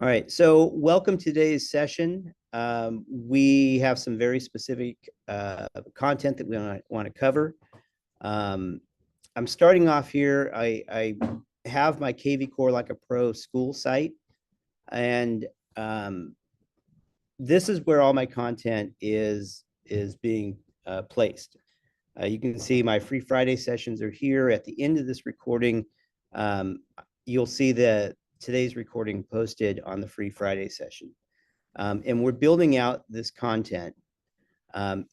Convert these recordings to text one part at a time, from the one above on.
All right, so welcome to today's session. We have some very specific content that we want to cover. Um, I'm starting off here. I have my KV Core Like a Pro school site, and this is where all my content is being placed. You can see my Free Friday sessions are here. At the end of this recording, um, you'll see the today's recording posted on the Free Friday session. And we're building out this content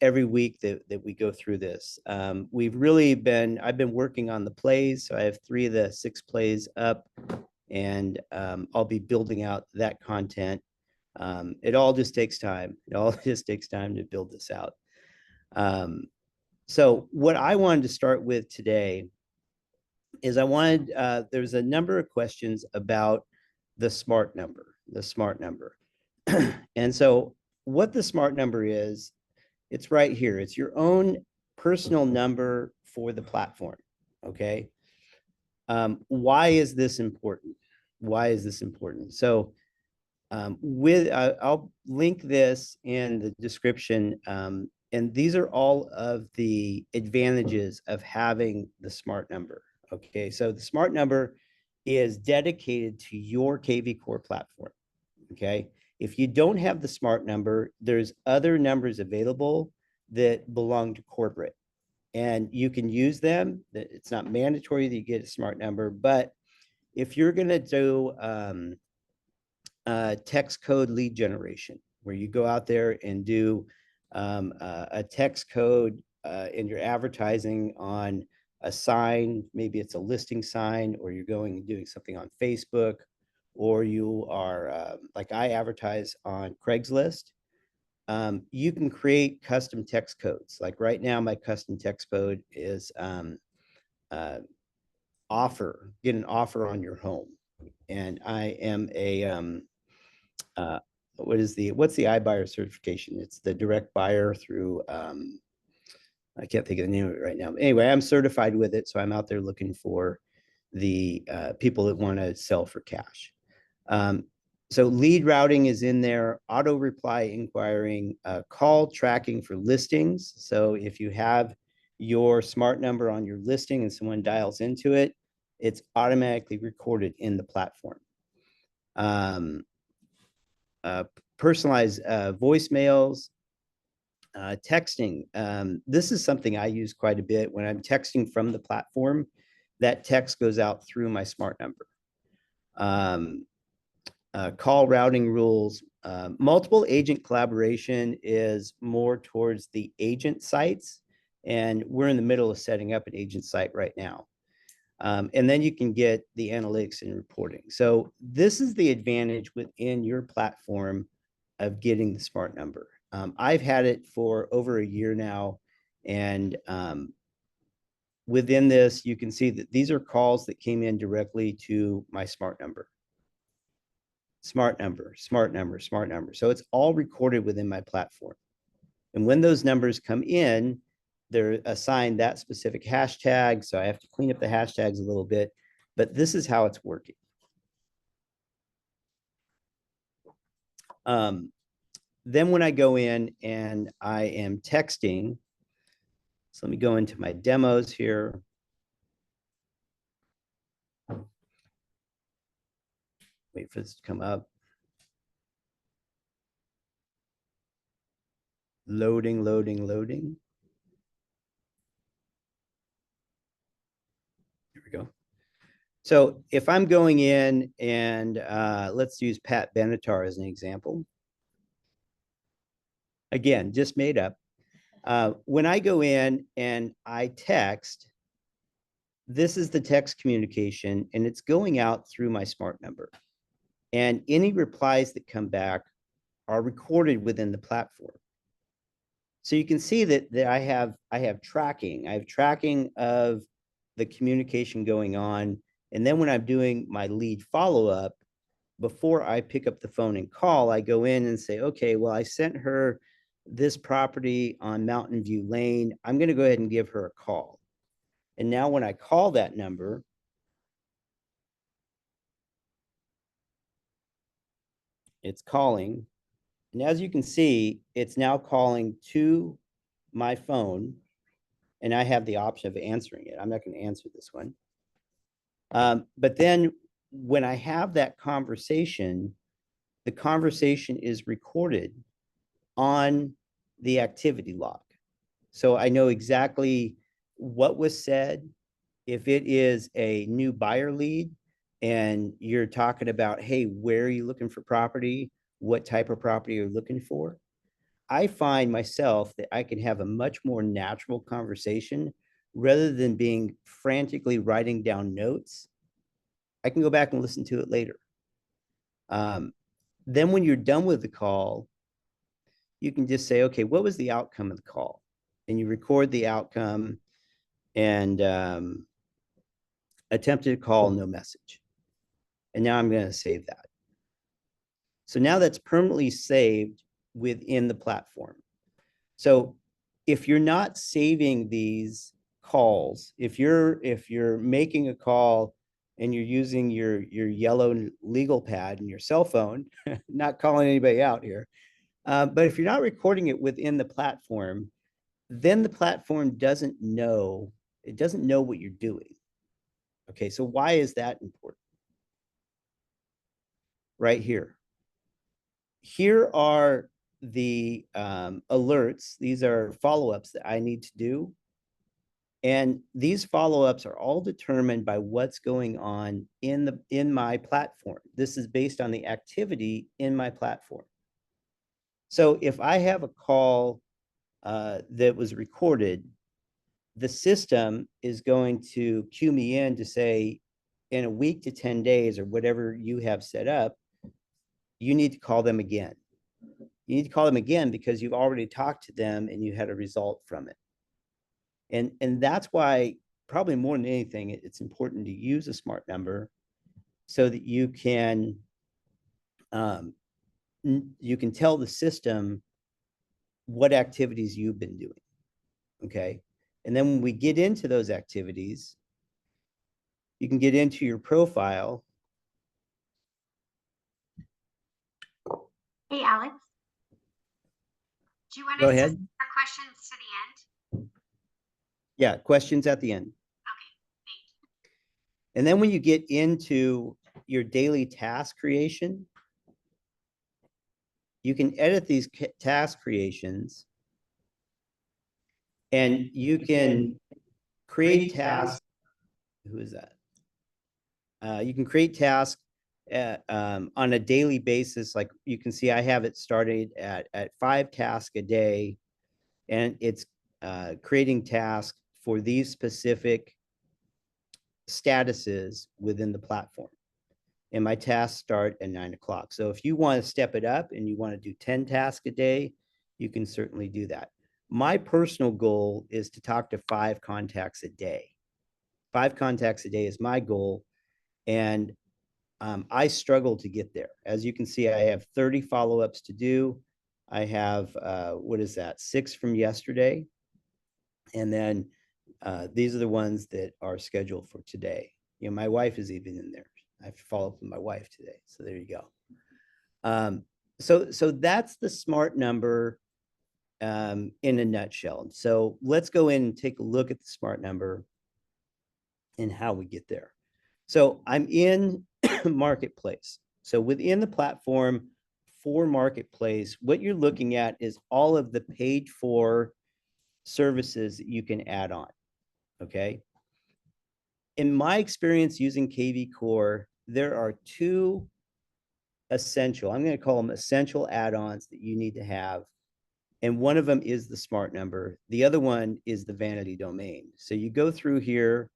every week that we go through this. I've been working on the plays. So I have 3 of the 6 plays up, and I'll be building out that content. It all just takes time. It all just takes time to build this out. So what I wanted to start with today is there's a number of questions about the smart number. And so what the smart number is, it's right here. It's your own personal number for the platform. Okay. Why is this important? Why is this important? So I'll link this in the description. And these are all of the advantages of having the smart number. Okay, so the smart number is dedicated to your KV Core platform. Okay, if you don't have the smart number, there's other numbers available that belong to corporate, and you can use them. It's not mandatory that you get a smart number, but if you're going to do text code lead generation, where you go out there and do a text code and you're advertising on a sign, maybe it's a listing sign, or you're going and doing something on Facebook, or you are like I advertise on Craigslist. You can create custom text codes. Like right now, my custom text code is uh, get an offer on your home. And I am a what's the iBuyer certification? It's the direct buyer through I can't think of the name of it right now. Anyway, I'm certified with it, so I'm out there looking for the people that want to sell for cash. Um, so lead routing is in there, auto reply inquiring, call tracking for listings. So if you have your smart number on your listing and someone dials into it, it's automatically recorded in the platform. Um, uh, Personalized voicemails, texting. This is something I use quite a bit when I'm texting from the platform. That text goes out through my smart number. Um, Call routing rules. Multiple agent collaboration is more towards the agent sites, and we're in the middle of setting up an agent site right now. And then you can get the analytics and reporting. So this is the advantage within your platform of getting the smart number. I've had it for over a year now, and within this, you can see that these are calls that came in directly to my smart number. Smart number, smart number, smart number. So it's all recorded within my platform. And when those numbers come in, they're assigned that specific hashtag. So I have to clean up the hashtags a little bit, but this is how it's working. Then when I go in and I am texting, so let me go into my demos here. Wait for this to come up. Loading, loading, loading. Here we go. So if I'm going in and let's use Pat Benatar as an example. Again, just made up. When I go in and I text, this is the text communication, and it's going out through my smart number. And any replies that come back are recorded within the platform. So you can see that I have tracking. I have tracking of the communication going on. And then when I'm doing my lead follow-up, before I pick up the phone and call, I go in and say, okay, well, I sent her this property on Mountain View Lane. I'm going to go ahead and give her a call. And now when I call that number, It's calling. And as you can see, it's now calling to my phone, and I have the option of answering it. I'm not going to answer this one. But then when I have that conversation, the conversation is recorded on the activity log. So I know exactly what was said. If it is a new buyer lead and you're talking about, hey, where are you looking for property? What type of property you're looking for? I find myself that I can have a much more natural conversation rather than being frantically writing down notes. I can go back and listen to it later. Then when you're done with the call, you can just say, okay, what was the outcome of the call? And you record the outcome and attempted call, no message. And now I'm going to save that. So now that's permanently saved within the platform. So if you're not saving these calls, if you're making a call and you're using your yellow legal pad and your cell phone, not calling anybody out here, but if you're not recording it within the platform, then the platform doesn't know, it doesn't know what you're doing. Okay, so why is that important? Right here. Here are the alerts. These are follow-ups that I need to do. And these follow-ups are all determined by what's going on in my platform. This is based on the activity in my platform. So if I have a call that was recorded, the system is going to cue me in to say, in a week to 10 days or whatever you have set up, you need to call them again. You need to call them again because you've already talked to them and you had a result from it. And that's why, probably more than anything, it's important to use a smart number so that you can tell the system what activities you've been doing. Okay. And then when we get into those activities, you can get into your profile. Hey, Alex, do you want Go us to ahead. our questions to the end? Yeah, questions at the end. Okay, thank you. And then when you get into your daily task creation, you can edit these task creations and you can create tasks. Who is that? You can create tasks on a daily basis. Like you can see, I have it started at 5 tasks a day, and it's creating tasks for these specific statuses within the platform. And my tasks start at 9 o'clock. So if you want to step it up and you want to do 10 tasks a day, you can certainly do that. My personal goal is to talk to 5 contacts a day. 5 contacts a day is my goal. And I struggle to get there. As you can see, I have 30 follow-ups to do. I have, what is that, 6 from yesterday. And then these are the ones that are scheduled for today. You know, my wife is even in there. I have to follow up with my wife today. So there you go. So that's the smart number in a nutshell. So let's go in and take a look at the smart number and how we get there. So I'm in Marketplace. So within the platform for Marketplace, what you're looking at is all of the paid for services that you can add on. Okay. In my experience using KV Core, there are 2 essential, I'm going to call them essential add-ons that you need to have. And one of them is the smart number. The other one is the vanity domain. So you go through here.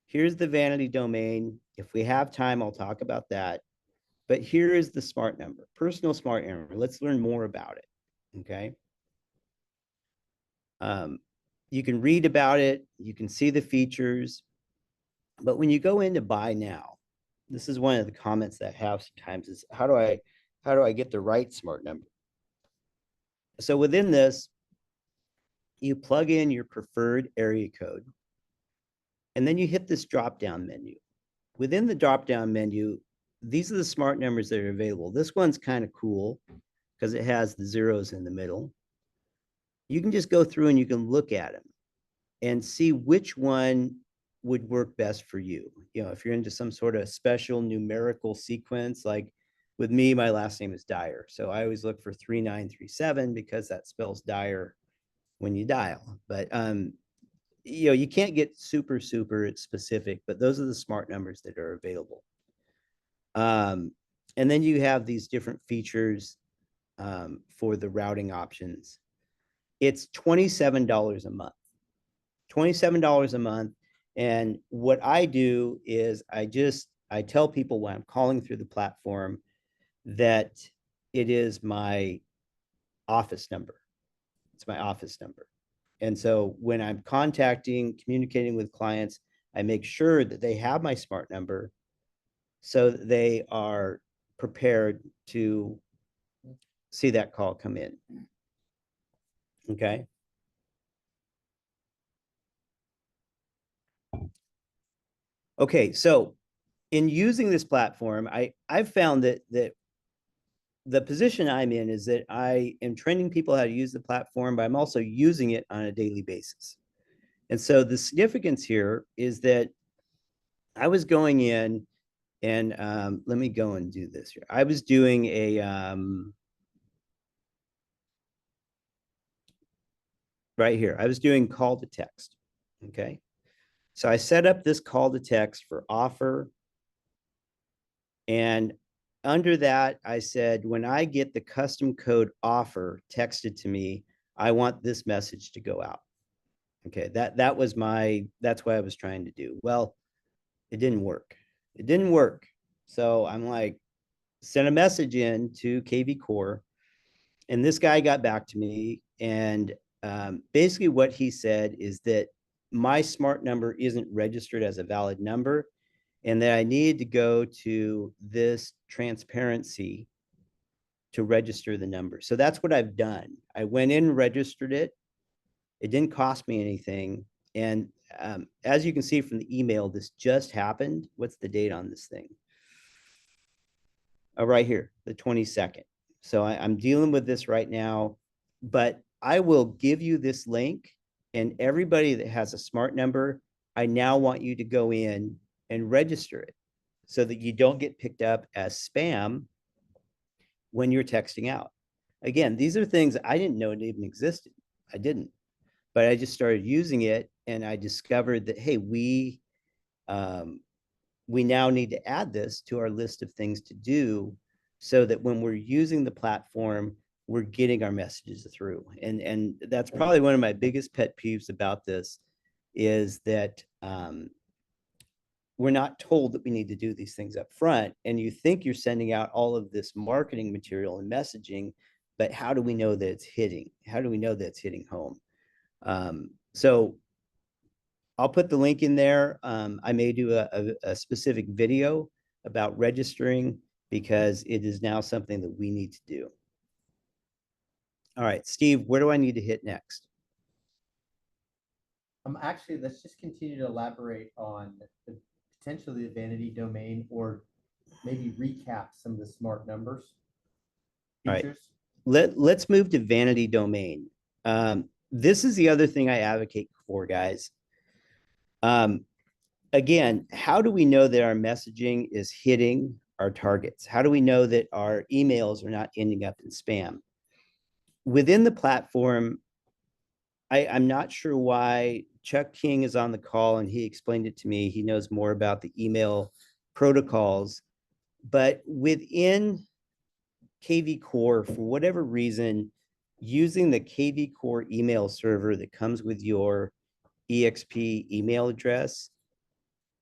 Here's the vanity domain. If we have time, I'll talk about that. But here is the smart number, personal smart number. Let's learn more about it. Okay. You can read about it. You can see the features. But when you go into buy now, this is one of the comments that I have sometimes is how do I get the right smart number? So within this, you plug in your preferred area code, and then you hit this drop down menu. Within the drop down menu, these are the smart numbers that are available. This one's kind of cool because it has the zeros in the middle. You can just go through and you can look at them and see which one would work best for you. You know, if you're into some sort of special numerical sequence, like with me, my last name is Dyer. So I always look for 3937 because that spells Dyer when you dial. But you know, you can't get super specific, but those are the smart numbers that are available. And then you have these different features for the routing options. It's $27 a month. $27 a month. And what I do is I tell people when I'm calling through the platform that it is my office number. It's my office number. And so when I'm communicating with clients, I make sure that they have my smart number so that they are prepared to see that call come in. Okay. Okay, so in using this platform, I've found that the position I'm in is that I am training people how to use the platform, but I'm also using it on a daily basis. And so the significance here is that I was going in and let me go and do this here. I was doing a right here. I was doing call to text. Okay. So I set up this call to text for offer. And under that, I said, when I get the custom code offer texted to me, I want this message to go out. Okay, that's what I was trying to do. Well, it didn't work. It didn't work. So I'm like, sent a message in to KV Core, and this guy got back to me. And basically, what he said is that my smart number isn't registered as a valid number, and that I needed to go to this transparency to register the number. So that's what I've done. I went in and registered it. It didn't cost me anything. And as you can see from the email, this just happened. What's the date on this thing? Oh, right here, the 22nd. So I'm dealing with this right now, but I will give you this link, and everybody that has a smart number, I now want you to go in and register it so that you don't get picked up as spam when you're texting out. Again, these are things I didn't know it even existed. I didn't, but I just started using it, and I discovered that, hey, we now need to add this to our list of things to do so that when we're using the platform, we're getting our messages through. And that's probably one of my biggest pet peeves about this is that we're not told that we need to do these things up front. And you think you're sending out all of this marketing material and messaging, but how do we know that it's hitting? How do we know that it's hitting home? So I'll put the link in there. I may do a specific video about registering because it is now something that we need to do. All right, Steve, where do I need to hit next? Actually, let's just continue to elaborate on the potentially the vanity domain, or maybe recap some of the smart numbers All right. features. Let's move to vanity domain. This is the other thing I advocate for, guys. Again, how do we know that our messaging is hitting our targets? How do we know that our emails are not ending up in spam? Within the platform, I'm not sure why Chuck King is on the call and he explained it to me. He knows more about the email protocols, but within KV Core, for whatever reason, using the KV Core email server that comes with your EXP email address,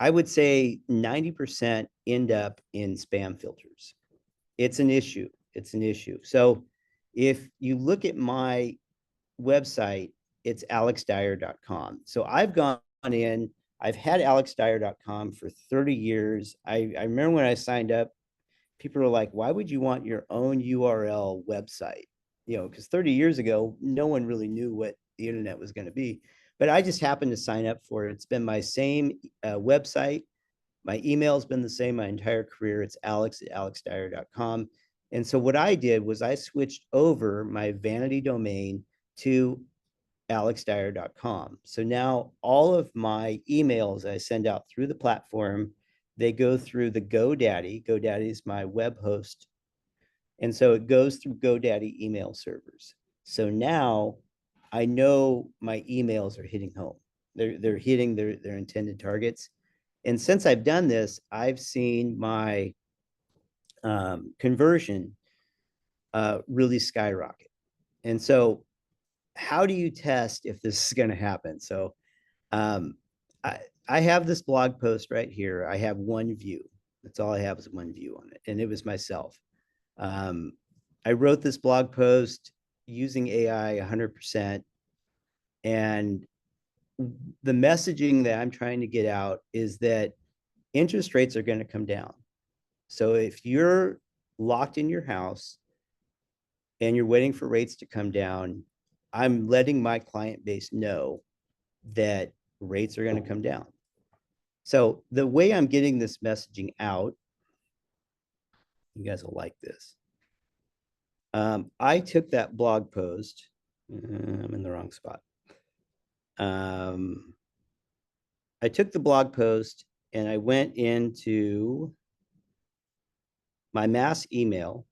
I would say 90% end up in spam filters. It's an issue. It's an issue. So if you look at my website, it's alexdyer.com. So I've gone in, I've had alexdyer.com for 30 years. I remember when I signed up, people were like, why would you want your own URL website? You know, because 30 years ago, no one really knew what the internet was going to be. But I just happened to sign up for it. It's been my same website My email's been the same my entire career. It's alex@alexdyer.com. And so what I did was I switched over my vanity domain to alexdyer.com. So now all of my emails I send out through the platform, they go through the GoDaddy. GoDaddy is my web host. And so it goes through GoDaddy email servers. So now I know my emails are hitting home. They're hitting their intended targets. And since I've done this, I've seen my conversion really skyrocket. And so how do you test if this is going to happen? So um, I have this blog post right here. I have one view. That's all I have is one view on it. And it was myself. I wrote this blog post using AI 100%. And the messaging that I'm trying to get out is that interest rates are going to come down. So if you're locked in your house and you're waiting for rates to come down, I'm letting my client base know that rates are going to come down. So the way I'm getting this messaging out, you guys will like this. I took that blog post. I'm in the wrong spot. I took the blog post and I went into my mass email.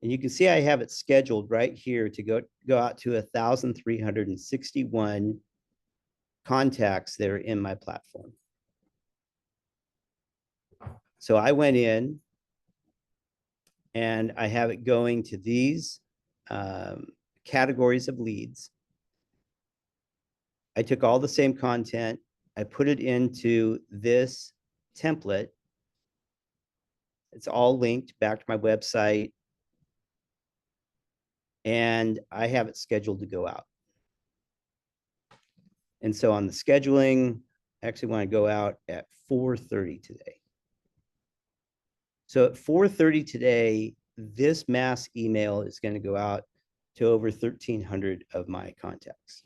And you can see I have it scheduled right here to go out to 1,361 contacts that are in my platform. So I went in and I have it going to these categories of leads. I took all the same content. I put it into this template. It's all linked back to my website. And I have it scheduled to go out. And so on the scheduling, I actually want to go out at 4:30 today. So at 4:30 today, this mass email is going to go out to over 1,300 of my contacts.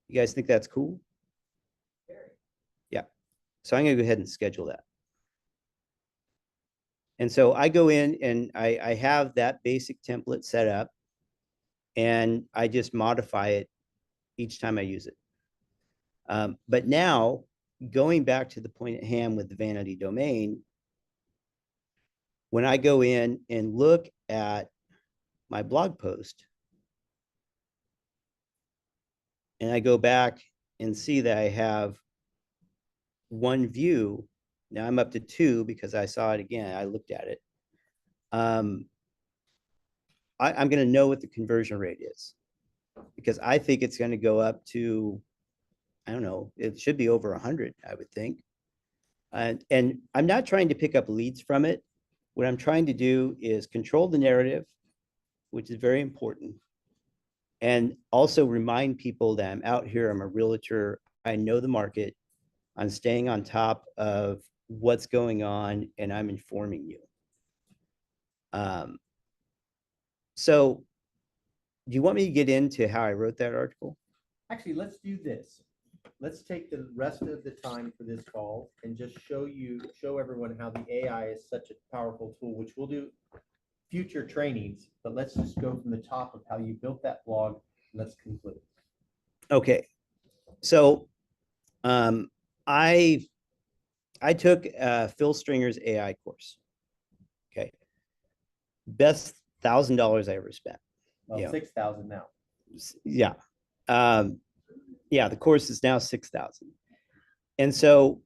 You guys think that's cool? Yeah. So I'm going to go ahead and schedule that. And so I go in and I have that basic template set up and I just modify it each time I use it. But now going back to the point at hand with the vanity domain, when I go in and look at my blog post and I go back and see that I have one view, now I'm up to two because I saw it again, I looked at it. I'm going to know what the conversion rate is because I think it's going to go up to, I don't know, it should be over 100, I would think. And I'm not trying to pick up leads from it. What I'm trying to do is control the narrative, which is very important. And also remind people that I'm out here, I'm a realtor, I know the market, I'm staying on top of what's going on, and I'm informing you. So do you want me to get into how I wrote that article? Actually, let's do this. Let's take the rest of the time for this call and just show everyone how the AI is such a powerful tool, which we'll do future trainings, but let's just go from the top of how you built that blog. Let's conclude. Okay. So I took Phil Stringer's AI course. Okay. Best $1,000 I ever spent. Well, Yeah. 6,000 now. Yeah. Yeah, the course is now 6,000. And so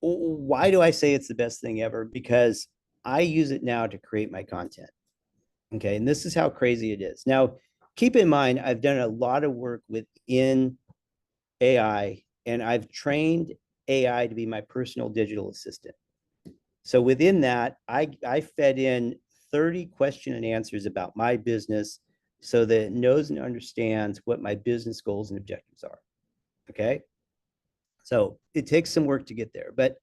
why do I say it's the best thing ever? Because I use it now to create my content. Okay. And this is how crazy it is. Now, keep in mind, I've done a lot of work within AI and I've trained AI to be my personal digital assistant. So within that, I fed in 30 question and answers about my business so that it knows and understands what my business goals and objectives are. Okay. So it takes some work to get there, but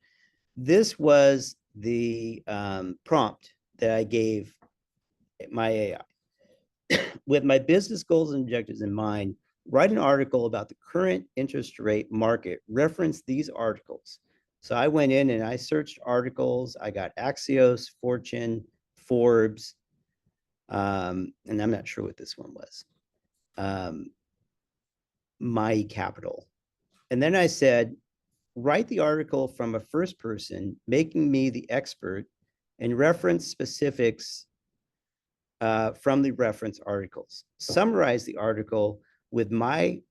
this was the prompt that I gave my AI. With my business goals and objectives in mind, write an article about the current interest rate market, reference these articles. So I went in and I searched articles. I got Axios, Fortune, Forbes, and I'm not sure what this one was. My Capital. And then I said, write the article from a first person, making me the expert, and reference specifics from the reference articles. Summarize the article with my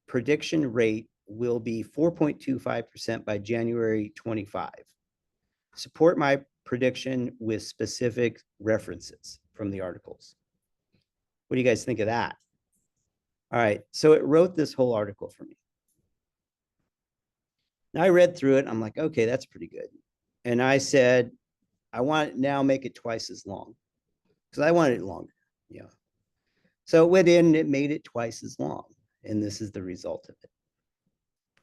prediction rate will be 4.25% by January 25. Support my prediction with specific references from the articles. What do you guys think of that? All right, so it wrote this whole article for me. Now I read through it. I'm like, okay, that's pretty good. And I said, I want to now make it twice as long because I wanted it longer. Yeah. So it went in and it made it twice as long. And this is the result of it.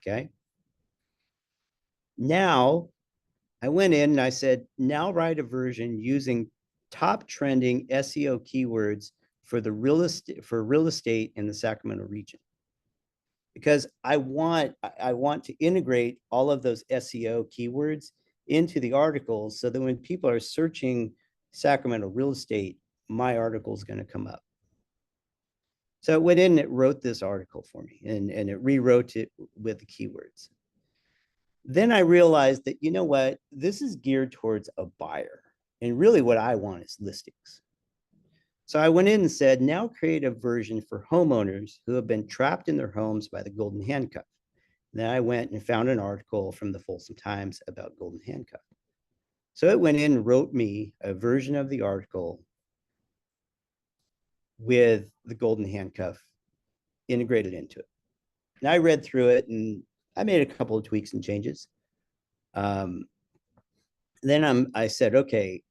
Okay. Now I went in and I said, now write a version using top trending SEO keywords for the real estate in the Sacramento region. Because I want to integrate all of those SEO keywords into the articles so that when people are searching Sacramento real estate, my article is going to come up. So it went in and it wrote this article for me and it rewrote it with the keywords. Then I realized that, you know what, this is geared towards a buyer. And really what I want is listings. So I went in and said, now create a version for homeowners who have been trapped in their homes by the golden handcuff. Then I went and found an article from the Folsom Times about golden handcuff. So it went in and wrote me a version of the article with the golden handcuff integrated into it. And I read through it and I made a couple of tweaks and changes. Then I said, okay,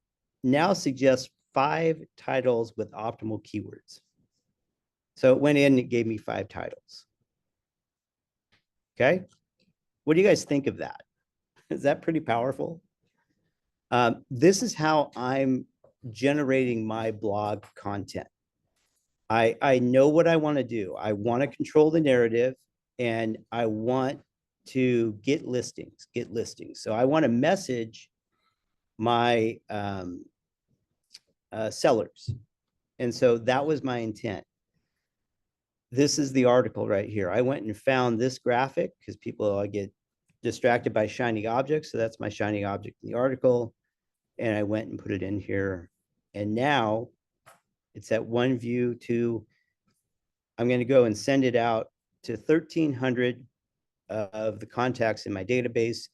now suggest 5 titles with optimal keywords. So it went in and it gave me 5 titles. Okay. What do you guys think of that? Is that pretty powerful? This is how I'm generating my blog content. I know what I want to do. I want to control the narrative and I want to get listings. So I want to message my sellers. And so that was my intent. This is the article right here. I went and found this graphic because people get distracted by shiny objects. So that's my shiny object in the article. And I went and put it in here. And now it's at one view to, I'm going to go and send it out to 1,300 of the contacts in my database.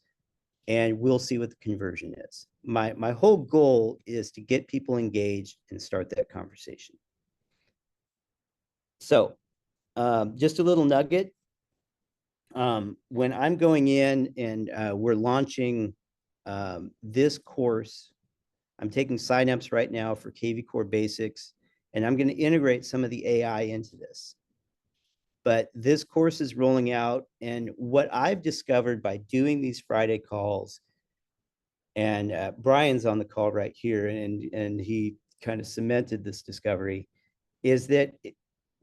And we'll see what the conversion is. My whole goal is to get people engaged and start that conversation. So just a little nugget. When I'm going in and we're launching this course, I'm taking signups right now for KV Core Basics, and I'm going to integrate some of the AI into this. But this course is rolling out, and what I've discovered by doing these Friday calls, and Brian's on the call right here, and he kind of cemented this discovery, is that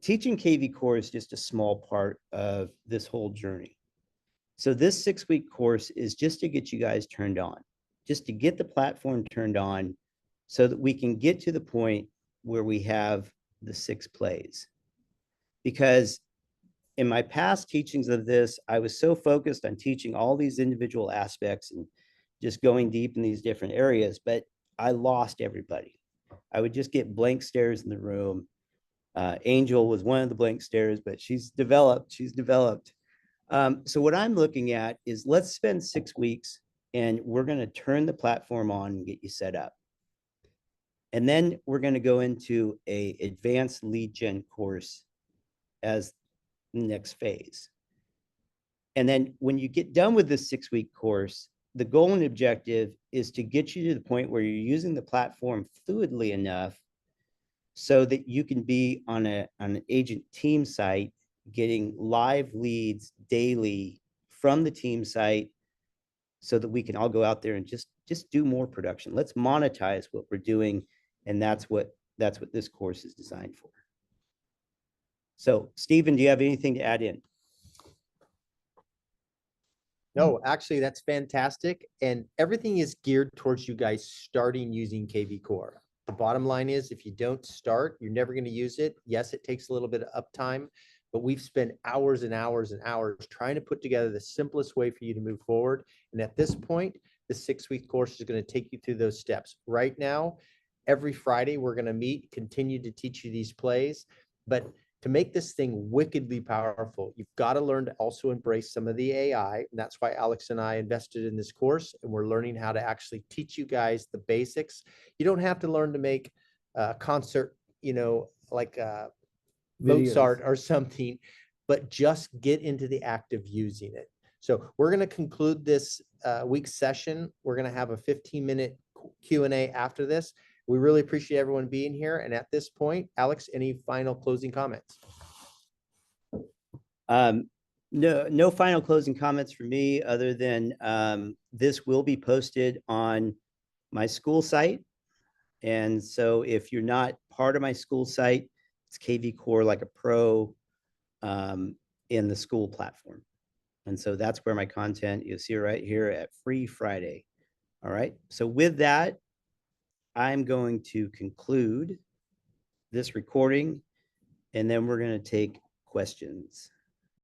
teaching KV Core is just a small part of this whole journey. So this 6-week course is just to get you guys turned on, just to get the platform turned on so that we can get to the point where we have the 6 plays. Because in my past teachings of this, I was so focused on teaching all these individual aspects and just going deep in these different areas, but I lost everybody. I would just get blank stares in the room. Angel was one of the blank stares, but she's developed. So what I'm looking at is let's spend 6 weeks and we're going to turn the platform on and get you set up. And then we're going to go into an advanced lead gen course as the next phase. And then when you get done with this 6-week course, the goal and objective is to get you to the point where you're using the platform fluidly enough so that you can be on an agent team site, getting live leads daily from the team site so that we can all go out there and just do more production. Let's monetize what we're doing. And that's what this course is designed for. So Stephen, do you have anything to add in? No, actually, that's fantastic. And everything is geared towards you guys starting using KV Core. The bottom line is if you don't start, you're never going to use it. Yes, it takes a little bit of uptime, but we've spent hours and hours and hours trying to put together the simplest way for you to move forward. And at this point, the 6-week course is going to take you through those steps. Right now, every Friday, we're going to meet, continue to teach you these plays. But to make this thing wickedly powerful, you've got to learn to also embrace some of the AI. And that's why Alex and I invested in this course. And we're learning how to actually teach you guys the basics. You don't have to learn to make a concert, like Mozart or something, but just get into the act of using it. So we're going to conclude this week's session. We're going to have a 15-minute Q&A after this. We really appreciate everyone being here. And at this point, Alex, any final closing comments? No final closing comments for me other than this will be posted on my school site. And so if you're not part of my school site, it's KV Core like a pro in the school platform. And so that's where my content, you'll see right here at Free Friday. All right. So with that, I'm going to conclude this recording and then we're going to take questions.